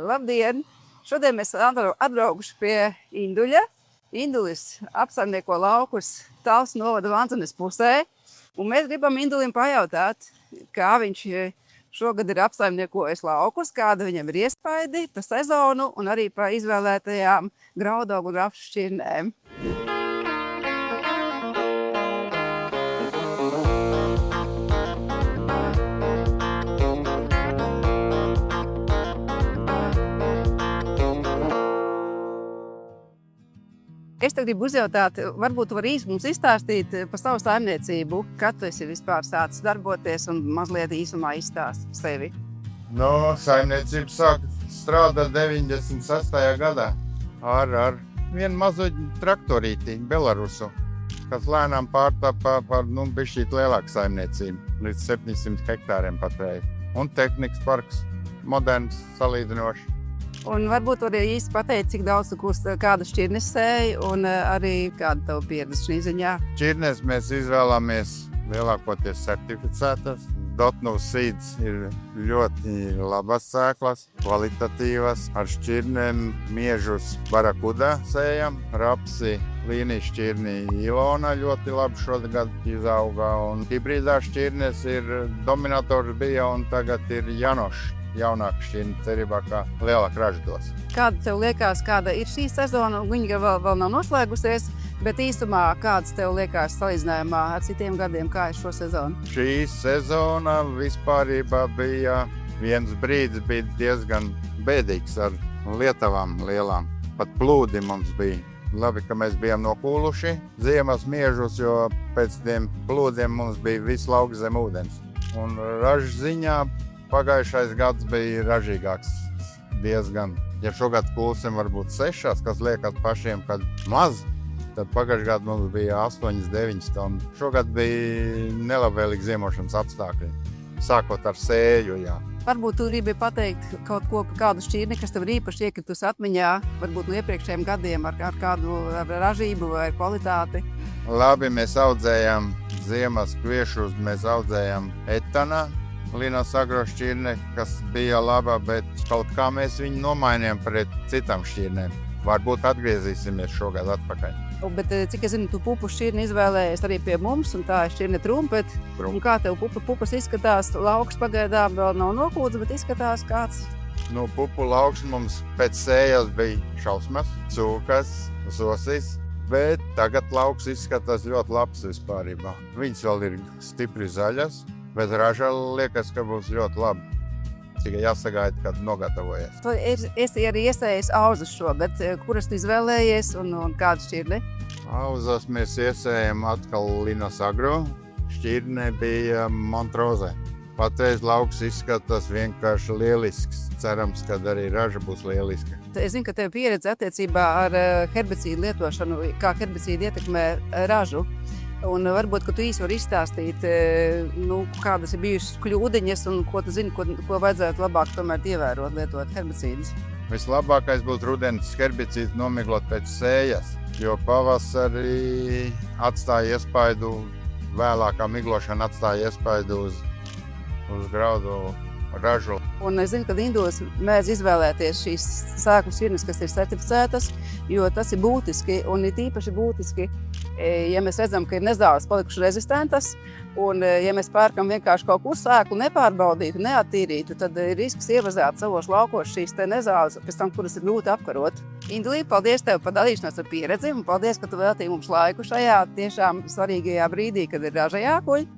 Labdien! Šodien mēs atbraukuši pie Induļa. Indulis apsaimnieko laukus Talsu novada Vantzenes pusē. Un mēs gribam Indulim pajautāt, kā viņš šogad ir apsaimniekojis laukus, kāda viņam ir iespaidi pa sezonu un arī pa izvēlētajām graudaugu un rapšu šķirnēm. Es tev gribu uzjautāt, varbūt tu vari īsi mums izstāstīt par savu saimniecību, kad tu esi vispār sācis darboties un mazliet īsumā izstāst sevi. Saimniecība sāk strādāt 96. gadā ar vienu mazu traktorīti, Belarusu, kas lēnām pārtapa par bišķīt lielāku saimniecību, līdz 700 hektāriem patēja. Un tehnikas parks, moderns, salīdzinoši. Un varbūt arī īsti pateikt, cik daudz tu kādu šķirnes sēji un arī kāda tava pieredze šī ziņā. Šķirnes mēs izvēlamies lielākoties certificētas. Dotnu Seeds ir ļoti labas sēklas, kvalitatīvas. Ar šķirnēm miežus Barakuda sējam, rapsi līnijas šķirni Ilona ļoti labi šogad izauga. Un hibrīdā šķirnes ir Dominators bija un tagad ir Janošs. Jaunāka šķirne cerībā, kā lielāk ražu dos. Kāda tev liekas, kāda ir šī sezona? Viņa vēl nav noslēgusies, bet īsumā kāds tev liekas salīdzinājumā ar citiem gadiem, kā ir šo sezonu? Šī sezona vispārībā bija viens brīdis bija diezgan bēdīgs ar lietavām lielām. Pat plūdi mums bija. Labi, ka mēs bijām nokūluši ziemas miežus, jo pēc tiem plūdiem mums bija visu lauku zem ūdens. Un ražu ziņā pagājušais gads bija ražīgāks diezgan. Ja šogad pulsim varbūt 6, kas liekas pašiem, kad maz, tad pagājušajā gadā mums bija 8-9 tonnas. Šogad bija nelabvēlīgi ziemošanas apstākļi, sākot ar sēju. Jā. Varbūt tu gribi pateikt kaut ko par kādu šķirni, kas tev ir īpaši iekritus atmiņā, varbūt no iepriekšējiem gadiem ar kādu ražību vai kvalitāti? Labi, mēs audzējam ziemas kviešus, mēs audzējam etanā. Linas agro šķirne, kas bija laba, bet kaut kā mēs viņu nomainījām pret citām šķirnēm. Varbūt atgriezīsimies šogad atpakaļ. Bet cik es zinu, tu pupu šķirni izvēlējies arī pie mums, un tā ir šķirne Trumpet. Un kā tev pupas izskatās? Lauks pagaidām vēl nav nokūts, bet izskatās kāds? Pupu lauks mums pēc sējas bija šausmas, cūkas, zosis, bet tagad lauks izskatās ļoti labs vispārībā. Viņas vēl ir stipri zaļas. Bet raža liekas, ka būs ļoti labi. Tikai jāsagaida, kad nogatavojies. Tu esi arī iesējis auzus šogad. Kuras tu izvēlējies un kādu šķirni? Auzas mēs iesējam atkal Linas agro. Šķirne bija Montrose. Patreiz lauks izskatās vienkārši lielisks. Cerams, ka arī raža būs lieliska. Es zinu, ka tev pieredze attiecībā ar herbicīdu lietošanu, kā herbicīdi ietekmē ražu. Un varbūt, ka tu īsi vari izstāstīt, kādas ir bijušas kļūdiņas un ko tu zini, ko vajadzētu labāk tomēr ievērot, lietot herbicīdus. Vislabākais būtu rudens herbicīds nomiglot pēc sējas, jo pavasarī atstāja iespaidu, vēlākā miglošana atstāja iespaidu uz graudu ražu. Un es zinu, ka Indulis mēdz izvēlēties šīs sēklu šķirnes, kas ir certificētas, jo tas ir būtiski un ir īpaši būtiski, ja mēs redzam, ka ir nezāles palikušas rezistentas, un ja mēs pērkam vienkārši kaut kur sēklu nepārbaudītu, neattīrītu, tad ir risks ievazāt savos laukos šīs te nezāles, pēc tam, kuras ir grūti apkarot. Indulī, paldies tev par dalīšanos ar pieredzi, un paldies, ka tu veltīji mums laiku šajā tiešām svarīgajā brīdī, kad ir raža jākuļ.